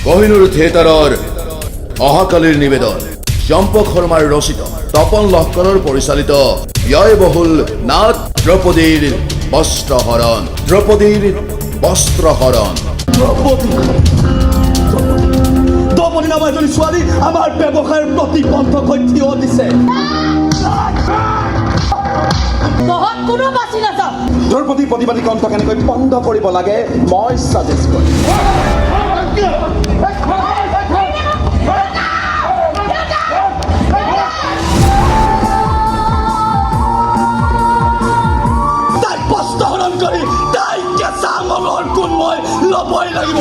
কহিনুৰ থিয়েটাৰৰ অহাকালিৰ নিবেদন চম্পক শৰ্মাৰ ৰচিত তপন লহকৰৰ পৰিচালিত ব্যয়বহুল নাট দ্ৰৌপদীৰ বস্ত্ৰহৰণ দ্ৰৌপদী নামৰ এজনী ছোৱালী আমাৰ ব্যৱসায়ৰ প্ৰতি বন্ধক হৈ থিয় দিছে। দ্ৰৌপদী প্ৰতিবাদী কণ্ঠ কেনেকৈ বন্ধ কৰিব লাগে মই ছাজেষ্ট কৰিম। তাইক বস্ত্ৰহৰণ কৰি তাই কেঁচা আঙুলৰ গুণ মই ল'বই লাগিব।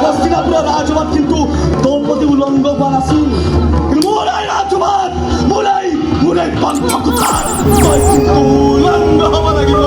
হস্তিনাপুৰৰ ৰাজসভাত কিন্তু দ্ৰৌপদী উলংঘ হোৱা নাছিল, কিন্তু মোৰাই ৰাজসভাত মোৰাই পান্থকুঠাত মই কিন্তু উলংঘ হ'ব লাগিব।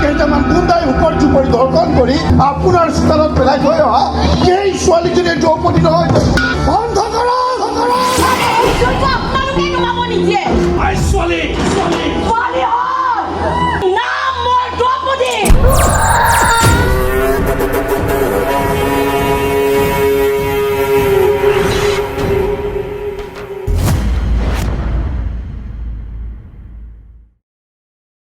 কেইটামান গুণ্ডাই ওপৰ চুপৰি দৰ্শন কৰি আপোনাৰ স্থানত পেলাই থৈ অহা সেই ছোৱালীজনীয়ে দ্ৰৌপদী নহয়। বন্ধ কৰা